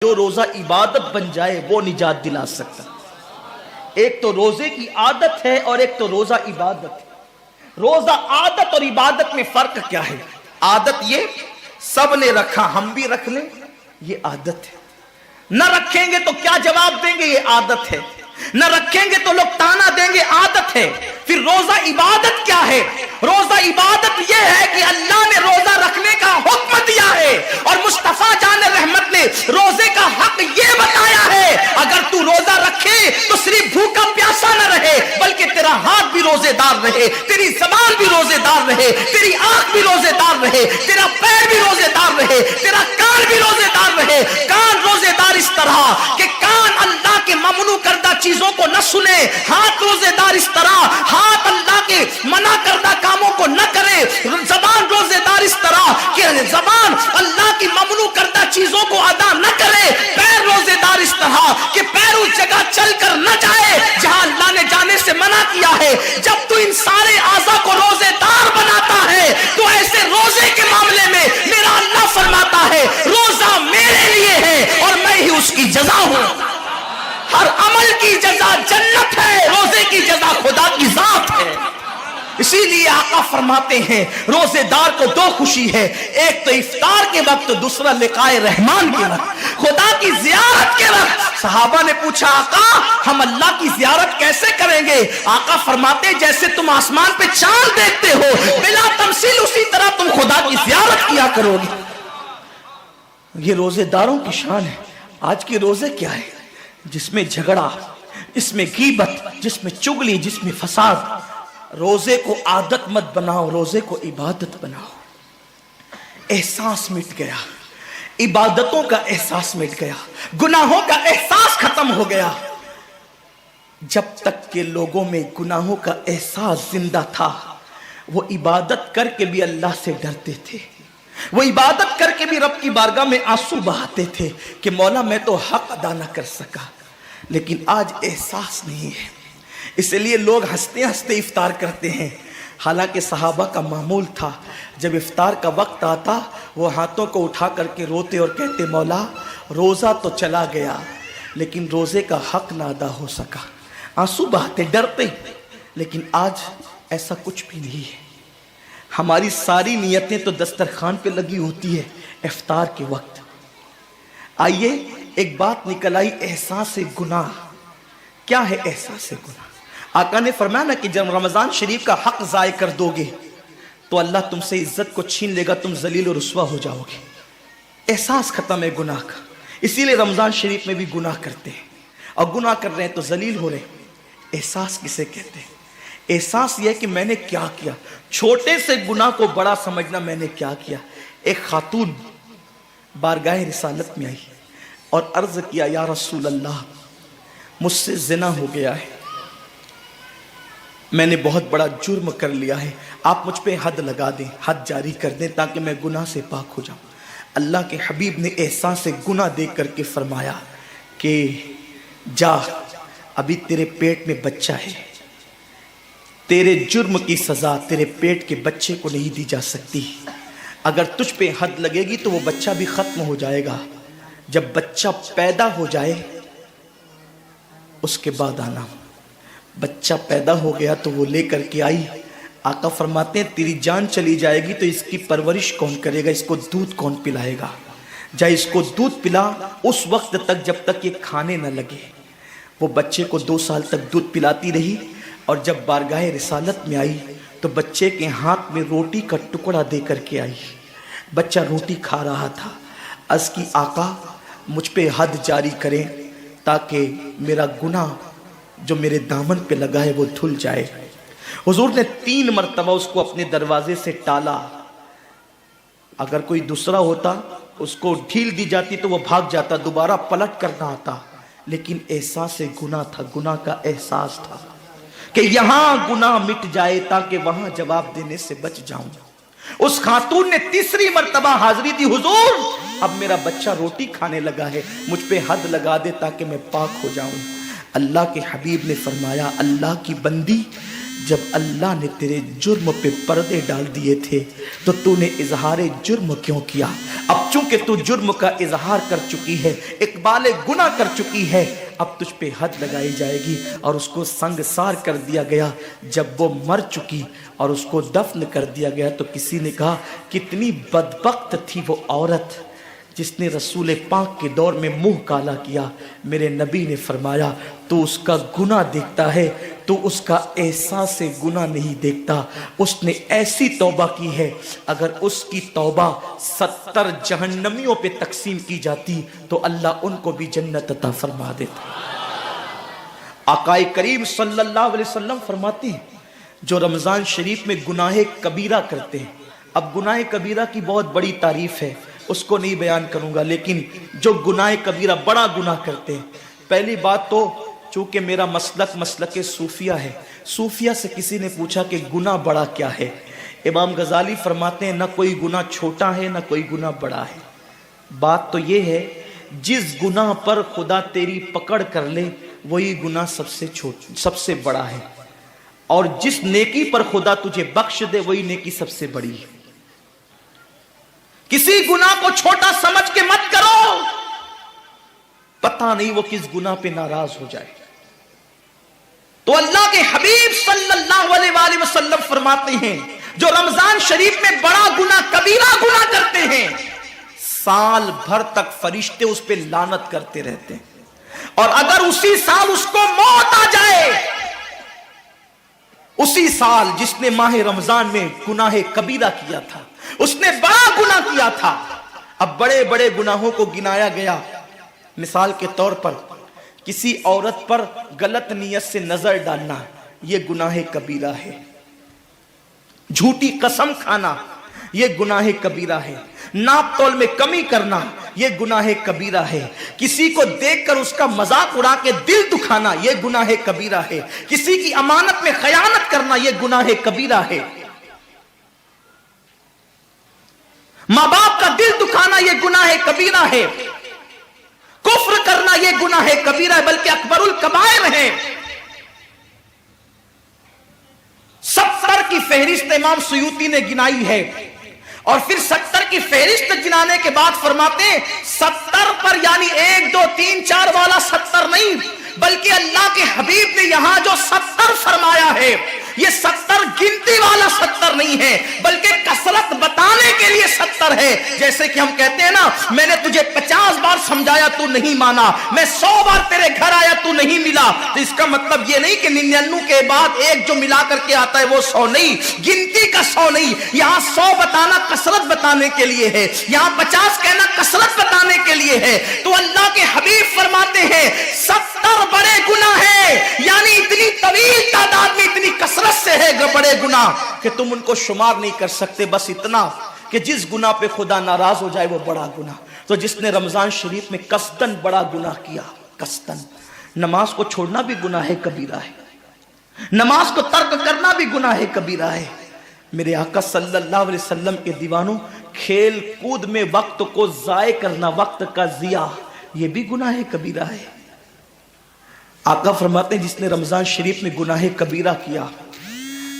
جو روزہ عبادت بن جائے وہ نجات دلا سکتا۔ ایک تو روزے کی عادت ہے اور ایک تو روزہ عبادت ہے۔ روزہ عادت اور عبادت میں فرق کیا ہے؟ عادت یہ سب نے رکھا ہم بھی رکھ لیں، یہ عادت ہے۔ نہ رکھیں گے تو کیا جواب دیں گے، یہ عادت ہے۔ نہ رکھیں گے تو لوگ تانا دیں گے، عادت ہے۔ پھر روزہ عبادت کیا ہے؟ روزہ عبادت یہ ہے کہ اللہ نے روزہ رکھنے کا حکم دیا ہے اور مصطفیٰ جان رحمت نے روزے کا حق یہ بتایا ہے، اگر تو روزہ رکھے تو صرف بھوکا پیاسا نہ رہے بلکہ تیرا ہاتھ بھی روزے دار رہے، تیری زبان بھی روزے دار رہے، تیری آنکھ بھی روزے دار رہے، تیرا پیر بھی روزے دار رہے، تیرا کان بھی روزے دار رہے۔ کان روزے دار اس طرح کہ کان اللہ کے ممنوع کردہ چیزوں کو نہ سنے، ہاتھ روزے دار اس طرح ہاتھ اللہ کے منع کردہ کاموں کو نہ کرے، زبان روزے دار اس طرح کہ زبان اللہ کی ممنوع کردہ چیزوں کو ادا نہ کرے، پیر روزے دار اس طرح کہ پیر اس جگہ چل کر نہ جائے جہاں اللہ نے جانے سے منع کیا ہے۔ جب تو ان سارے اعضاء کو روزے دار بناتا ہے تو ایسے روزے کے معاملے میں میرا اللہ فرماتا ہے روزہ میرے لیے ہے اور میں ہی اس کی جزا ہوں۔ ہر عمل کی جزا جنت ہے، روزے کی جزا خدا کی ذات ہے۔ اسی لیے آقا فرماتے ہیں روزے دار کو دو خوشی ہے، ایک تو افطار کے وقت، دوسرا لقائے رحمان کے وقت، خدا کی زیارت کے وقت۔ صحابہ نے پوچھا آقا ہم اللہ کی زیارت کیسے کریں گے؟ آقا فرماتے جیسے تم آسمان پہ چاند دیکھتے ہو بلا تمثیل اسی طرح تم خدا کی زیارت کیا کرو گے۔ یہ روزے داروں کی شان ہے۔ آج کے روزے کیا ہے؟ جس میں جھگڑا، جس میں غیبت، جس میں چگلی، جس میں فساد۔ روزے کو عادت مت بناؤ، روزے کو عبادت بناؤ۔ احساس مٹ گیا، عبادتوں کا احساس مٹ گیا، گناہوں کا احساس ختم ہو گیا۔ جب تک کہ لوگوں میں گناہوں کا احساس زندہ تھا وہ عبادت کر کے بھی اللہ سے ڈرتے تھے، وہ عبادت کر کے بھی رب کی بارگاہ میں آنسو بہاتے تھے کہ مولا میں تو حق ادا نہ کر سکا۔ لیکن آج احساس نہیں ہے، اس لیے لوگ ہنستے ہنستے افطار کرتے ہیں۔ حالانکہ صحابہ کا معمول تھا جب افطار کا وقت آتا وہ ہاتھوں کو اٹھا کر کے روتے اور کہتے مولا روزہ تو چلا گیا لیکن روزے کا حق نہ ادا ہو سکا، آنسو بہاتے ڈرتے۔ لیکن آج ایسا کچھ بھی نہیں ہے۔ ہماری ساری نیتیں تو دسترخوان پہ لگی ہوتی ہے افطار کے وقت۔ آئیے ایک بات نکل آئی، احساس گناہ۔ کیا ہے احساس گناہ؟ آقا نے فرمایا نا کہ جب رمضان شریف کا حق ضائع کر دو گے تو اللہ تم سے عزت کو چھین لے گا، تم ذلیل و رسوا ہو جاؤ گے۔ احساس ختم ہے گناہ کا، اسی لیے رمضان شریف میں بھی گناہ کرتے ہیں، اور گناہ کر رہے ہیں تو ذلیل ہو رہے ہیں۔ احساس کسے کہتے ہیں؟ احساس یہ کہ میں نے کیا کیا، چھوٹے سے گناہ کو بڑا سمجھنا میں نے کیا کیا۔ ایک خاتون بارگاہ رسالت میں آئی اور عرض کیا یا رسول اللہ مجھ سے زنا ہو گیا ہے، میں نے بہت بڑا جرم کر لیا ہے، آپ مجھ پہ حد لگا دیں، حد جاری کر دیں تاکہ میں گناہ سے پاک ہو جاؤں۔ اللہ کے حبیب نے احساس گناہ دیکھ کر کے فرمایا کہ جا ابھی تیرے پیٹ میں بچہ ہے، تیرے جرم کی سزا تیرے پیٹ کے بچے کو نہیں دی جا سکتی، اگر تجھ پہ حد لگے گی تو وہ بچہ بھی ختم ہو جائے گا، جب بچہ پیدا ہو جائے اس کے بعد آنا۔ بچہ پیدا ہو گیا تو وہ لے کر کے آئی۔ آقا فرماتے ہیں تیری جان چلی جائے گی تو اس کی پرورش کون کرے گا، اس کو دودھ کون پلائے گا؟ جا اس کو دودھ پلا اس وقت تک جب تک یہ کھانے نہ لگے۔ وہ بچے کو 2 سال تک دودھ پلاتی رہی، اور جب بارگاہ رسالت میں آئی تو بچے کے ہاتھ میں روٹی کا ٹکڑا دے کر کے آئی۔ بچہ روٹی کھا رہا تھا، عرض کی آقا مجھ پہ حد جاری کریں تاکہ میرا گناہ جو میرے دامن پہ لگا ہے وہ دھل جائے۔ حضور نے 3 مرتبہ اس کو اپنے دروازے سے ٹالا، اگر کوئی دوسرا ہوتا اس کو ڈھیل دی جاتی تو وہ بھاگ جاتا، دوبارہ پلٹ کرنا آتا، لیکن احساس گناہ تھا، گناہ کا احساس تھا کہ یہاں گناہ مٹ جائے تاکہ وہاں جواب دینے سے بچ جاؤں۔ اس خاتون نے 3 مرتبہ حاضری دی، حضور اب میرا بچہ روٹی کھانے لگا ہے، مجھ پہ حد لگا دے تاکہ میں پاک ہو جاؤں۔ اللہ کے حبیب نے فرمایا اللہ کی بندی جب اللہ نے تیرے جرم پہ پردے ڈال دیے تھے تو تو نے اظہار جرم کیوں کیا؟ اب چونکہ تو جرم کا اظہار کر چکی ہے، اقبال گناہ کر چکی ہے، اب تجھ پہ حد لگائی جائے گی۔ اور اس کو سنگسار کر دیا گیا۔ جب وہ مر چکی اور اس کو دفن کر دیا گیا تو کسی نے کہا کتنی بدبخت تھی وہ عورت جس نے رسول پاک کے دور میں منہ کالا کیا۔ میرے نبی نے فرمایا تو اس کا گناہ دیکھتا ہے، تو اس کا احساس گناہ نہیں دیکھتا۔ اس نے ایسی توبہ کی ہے، اگر اس کی توبہ 70 جہنمیوں پہ تقسیم کی جاتی تو اللہ ان کو بھی جنت عطا فرما دیتا۔ آقا کریم صلی اللہ علیہ وسلم فرماتے ہیں جو رمضان شریف میں گناہ کبیرہ کرتے ہیں، اب گناہ کبیرہ کی بہت بڑی تعریف ہے، اس کو نہیں بیان کروں گا، لیکن جو گناہ کبیرہ بڑا گناہ کرتے ہیں، پہلی بات تو چونکہ میرا مسلک صوفیہ ہے، صوفیہ سے کسی نے پوچھا کہ گناہ بڑا کیا ہے؟ امام غزالی فرماتے ہیں نہ کوئی گناہ چھوٹا ہے نہ کوئی گناہ بڑا ہے، بات تو یہ ہے جس گناہ پر خدا تیری پکڑ کر لے وہی گناہ سب سے بڑا ہے، اور جس نیکی پر خدا تجھے بخش دے وہی نیکی سب سے بڑی ہے۔ کسی گناہ کو چھوٹا سمجھ کے مت کرو، پتہ نہیں وہ کس گناہ پہ ناراض ہو جائے۔ تو اللہ کے حبیب صلی اللہ علیہ وآلہ وسلم فرماتے ہیں جو رمضان شریف میں بڑا گناہ کبیرہ گناہ کرتے ہیں، سال بھر تک فرشتے اس پہ لعنت کرتے رہتے ہیں، اور اگر اسی سال اس کو موت آ جائے، اسی سال جس نے ماہ رمضان میں گناہ کبیرہ کیا تھا، اس نے بڑا گناہ کیا تھا، اب بڑے بڑے گناہوں کو گنایا گیا۔ مثال کے طور پر کسی عورت پر غلط نیت سے نظر ڈالنا یہ گناہ کبیرہ ہے، جھوٹی قسم کھانا یہ گناہ کبیرہ ہے، ناپ تول میں کمی کرنا یہ گناہ کبیرہ ہے، کسی کو دیکھ کر اس کا مذاق اڑا کے دل دکھانا یہ گناہ کبیرہ ہے، کسی کی امانت میں خیانت کرنا یہ گناہ کبیرہ ہے، ماں باپ کا دل دکھانا یہ گناہ کبیرہ ہے، کفر کرنا یہ گناہ کبیرہ ہے، بلکہ اکبر الکبائر ہے۔ 70 کی فہرست امام سیوطی نے گنائی ہے، اور پھر 70 کی فہرست گنانے کے بعد فرماتے ہیں 70 پر یعنی 1 2 3 4 والا 70 نہیں، بلکہ اللہ کے حبیب نے یہاں جو 70 فرمایا ہے یہ 70 گنتی والا 70 نہیں ہے، بلکہ کثرت بتانے کے لیے 70 ہے۔ جیسے کہ ہم کہتے ہیں نا میں نے تجھے 50 بار سمجھایا تو نہیں مانا، میں 100 بار تیرے گھر آیا تو نہیں ملا، تو اس کا مطلب یہ نہیں کہ 99 کے بعد ایک جو ملا کر کے آتا ہے وہ 100 نہیں، گنتی کا 100 نہیں، یہاں 100 بتانا کثرت بتانے کے لیے ہے، یہاں 50 کہنا کثرت بتانے کے لیے ہے۔ تو اللہ کے حبیب فرماتے ہیں 70 بڑے گناہ ہیں، یعنی اتنی طویل تعداد میں اتنی کثرت سے ہے بڑے گناہ کہ تم ان کو شمار نہیں کر سکتے، بس اتنا کہ جس گناہ پہ خدا ناراض ہو جائے وہ بڑا گناہ۔ تو جس نے رمضان شریف میں قصدن بڑا گناہ کیا، قصدن، نماز کو چھوڑنا بھی گناہ کبیرہ ہے، نماز کو ترک کرنا بھی گناہ کبیرہ ہے۔ میرے آقا صلی اللہ علیہ وسلم کے دیوانوں، کھیل کود میں وقت کو ضائع کرنا، وقت کا ضیاع، یہ بھی گناہ کبیرہ ہے۔ آقا فرماتے ہیں جس نے رمضان شریف میں گناہ کبیرہ کیا،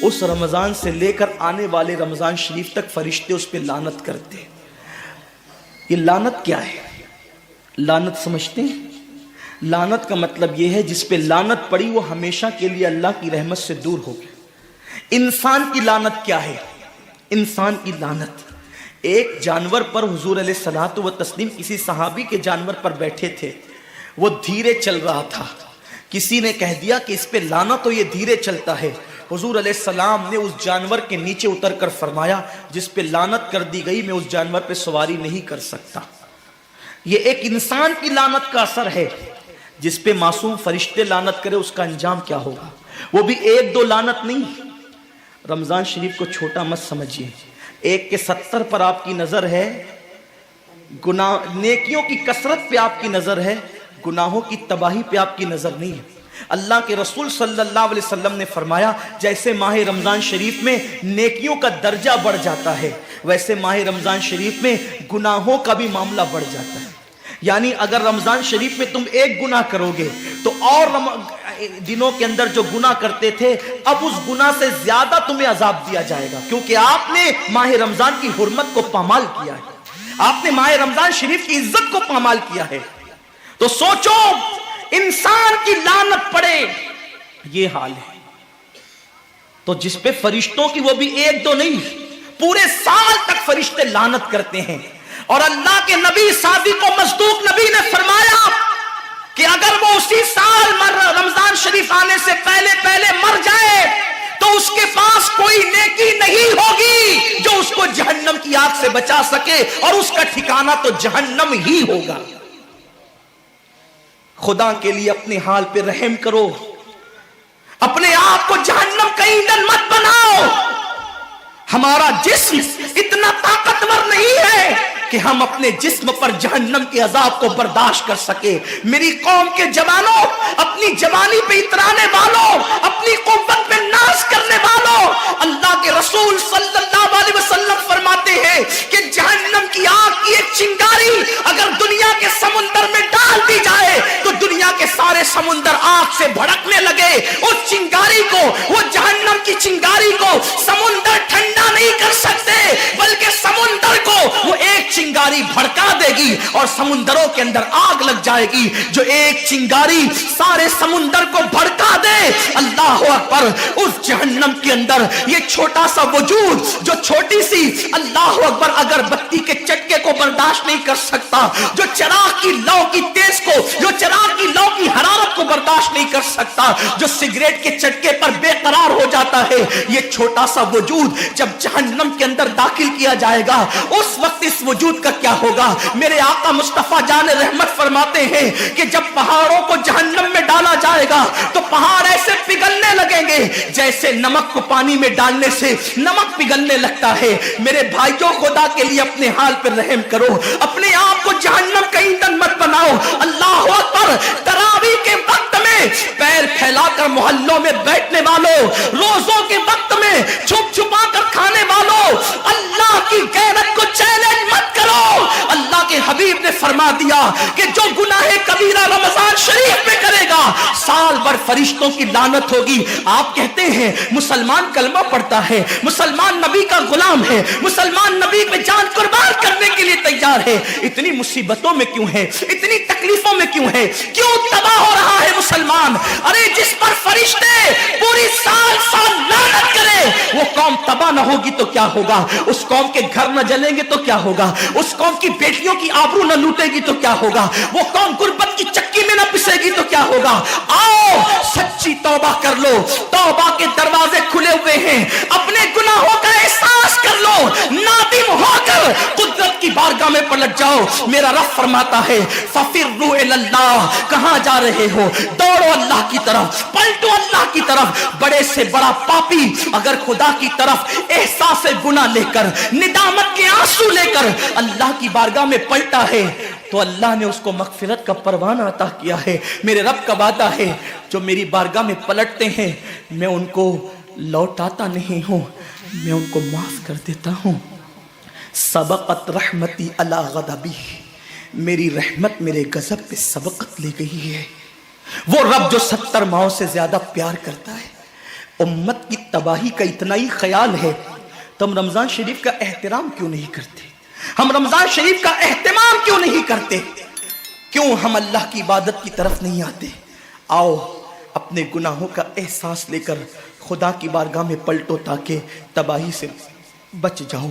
اس رمضان سے لے کر آنے والے رمضان شریف تک فرشتے اس پہ لعنت کرتے۔ یہ لعنت کیا ہے؟ لعنت سمجھتے ہیں؟ لعنت کا مطلب یہ ہے جس پہ لعنت پڑی وہ ہمیشہ کے لیے اللہ کی رحمت سے دور ہو گیا۔ انسان کی لعنت کیا ہے؟ انسان کی لعنت، ایک جانور پر حضور علیہ الصلوۃ والتسلیم کسی صحابی کے جانور پر بیٹھے تھے، وہ دھیرے چل رہا تھا، کسی نے کہہ دیا کہ اس پہ لعنت ہو، یہ دھیرے چلتا ہے۔ حضور علیہ السلام نے اس جانور کے نیچے اتر کر فرمایا جس پہ لعنت کر دی گئی میں اس جانور پہ سواری نہیں کر سکتا۔ یہ ایک انسان کی لعنت کا اثر ہے، جس پہ معصوم فرشتے لعنت کرے اس کا انجام کیا ہوگا؟ وہ بھی 1 2 لعنت نہیں۔ رمضان شریف کو چھوٹا مت سمجھیے، 1 کے 70 پر آپ کی نظر ہے، گناہ نیکیوں کی کثرت پہ آپ کی نظر ہے، گناہوں کی تباہی پہ آپ کی نظر نہیں ہے۔ اللہ کے رسول صلی اللہ علیہ وسلم نے فرمایا جیسے ماہ رمضان شریف میں نیکیوں کا درجہ بڑھ جاتا ہے، ویسے ماہ رمضان شریف میں گناہوں کا بھی معاملہ بڑھ جاتا ہے۔ یعنی اگر رمضان شریف میں تم 1 گناہ کرو گے تو اور دنوں کے اندر جو گناہ کرتے تھے اب اس گناہ سے زیادہ تمہیں عذاب دیا جائے گا، کیونکہ آپ نے ماہ رمضان کی حرمت کو پامال کیا ہے، آپ نے ماہ رمضان شریف کی عزت کو پامال کیا ہے۔ تو سوچو انسان کی لعنت پڑے، یہ حال ہے تو جس پہ فرشتوں کی وہ بھی ایک دو نہیں پورے سال تک فرشتے لعنت کرتے ہیں، اور اللہ کے نبی صادق و مصدوق نبی نے فرمایا کہ اگر وہ اسی سال رمضان شریف آنے سے پہلے مر جائے تو اس کے پاس کوئی نیکی نہیں ہوگی جو اس کو جہنم کی آگ سے بچا سکے، اور اس کا ٹھکانہ تو جہنم ہی ہوگا۔ خدا کے لیے اپنے حال پہ رحم کرو، اپنے آپ کو جہنم کا ایندھن مت بناؤ۔ ہمارا جسم اتنا طاقتور نہیں ہے کہ ہم اپنے جسم پر جہنم کے عذاب کو برداشت کر سکے۔ میری قوم کے جوانوں، اپنی جوانی پہ اترانے والوں، اپنی قوت پہ ناز کرنے والوں، اللہ کے رسول صلی اللہ علیہ وسلم فرماتے ہیں کہ جہنم کی آگ کی ایک چنگاری اگر دنیا کے سمندر میں ڈال دی جائے تو دنیا کے سارے سمندر آگ سے بھڑکنے لگے۔ اس چنگاری کو، وہ جہنم کی چنگاری کو سمندر ٹھنڈا نہیں کر سکتے، بلکہ سمندر کو وہ ایک چنگاری بھڑکا دے گی اور سمندروں کے اندر آگ لگ جائے گی۔ جو ایک چنگاری سارے سمندر کو بھڑکا دے، اللہ اکبر، اس جہنم کے اندر یہ چھوٹا سا وجود جو چھوٹی سی، اللہ اکبر، اگر بتی کے چٹکے کو برداشت نہیں کر سکتا، جو چراغ کی لو کی تیز کو، جو چراغ کی لو کی حرارت کو برداشت نہیں کر سکتا، جو سگریٹ کے چٹکے پر بے قرار ہو جاتا ہے، یہ چھوٹا سا وجود جب جہنم کے اندر داخل کیا جائے گا اس وقت اس وجود کا کیا ہوگا؟ میرے آقا مصطفیٰ جان رحمت فرماتے ہیں کہ جب پہاڑوں کو جہنم میں ڈالا جائے گا تو پہاڑ ایسے پگھلنے لگیں گے جیسے نمک کو پانی میں ڈالنے سے نمک پگھلنے لگتا ہے۔ میرے بھائیوں، خدا کے لیے اپنے حال پر رحم کرو، اپنے آپ کو جہنم کا ایندھن مت بناؤ۔ اللہ اکبر، تراویح کے وقت میں پیر پھیلا کر محلوں میں بیٹھنے والوں، روزوں کے وقت میں چھپ چھپا کر کھانے والوں، اللہ کی غیرت کو چیلنج مت کرو۔ اللہ کے حبیب نے فرما دیا کہ جو گناہ کبیرہ رمضان شریف میں کرے گا سال بھر فرشتوں کی لعنت ہوگی۔ آپ کہتے ہیں مسلمان کلمہ پڑھتا ہے، مسلمان نبی کا غلام ہے، مسلمان نبی پہ جان قربان کرنے کے لیے تیار ہے، اتنی مصیبتوں میں کیوں ہے، اتنی تکلیفوں میں کیوں ہے، کیوں تباہ ہو رہا ہے مسلمان؟ ارے جس پر فرشتے پوری سال لعنت کرے وہ قوم تباہ نہ ہوگی تو کیا ہوگا؟ اس قوم کے گھر نہ جلیں گے تو کیا ہوگا؟ اس قوم کی بیٹیوں کی آبرو نہ لوٹے گی تو کیا ہوگا؟ وہ قوم غربت کی چکی میں نہ پسے گی تو کیا ہوگا؟ آؤ سچی توبہ کر لو، توبہ کے دروازے کھلے ہوئے ہیں، اپنے گناہوں کا احساس کر لو، نادم ہو کر قدرت کی بارگاہ میں پلٹ جاؤ۔ میرا رب فرماتا ہے فَفِرُّوا إِلَى اللَّهِ، کہاں جا رہے ہو؟ دوڑو اللہ کی طرف، پلٹو اللہ کی طرف۔ بڑے سے بڑا پاپی اگر خدا کی طرف احساس گناہ لے کر، ندامت کے آنسو لے کر اللہ کی بارگاہ میں پلٹا ہے تو اللہ نے اس کو مغفرت کا پروانہ عطا کیا ہے۔ میرے رب کا وعدہ ہے جو میری بارگاہ میں پلٹتے ہیں میں ان کو لوٹاتا نہیں ہوں، میں ان کو معاف کر دیتا ہوں۔ سبقت رحمتی علی غضبی، میری رحمت میرے غضب پہ سبقت لے گئی ہے۔ وہ رب جو 70 ماؤں سے زیادہ پیار کرتا ہے، امت کی تباہی کا اتنا ہی خیال ہے تو ہم رمضان شریف کا احترام کیوں نہیں کرتے؟ ہم رمضان شریف کا اہتمام کیوں نہیں کرتے؟ کیوں ہم اللہ کی عبادت کی طرف نہیں آتے؟ آؤ اپنے گناہوں کا احساس لے کر خدا کی بارگاہ میں پلٹو تاکہ تباہی سے بچ جاؤ۔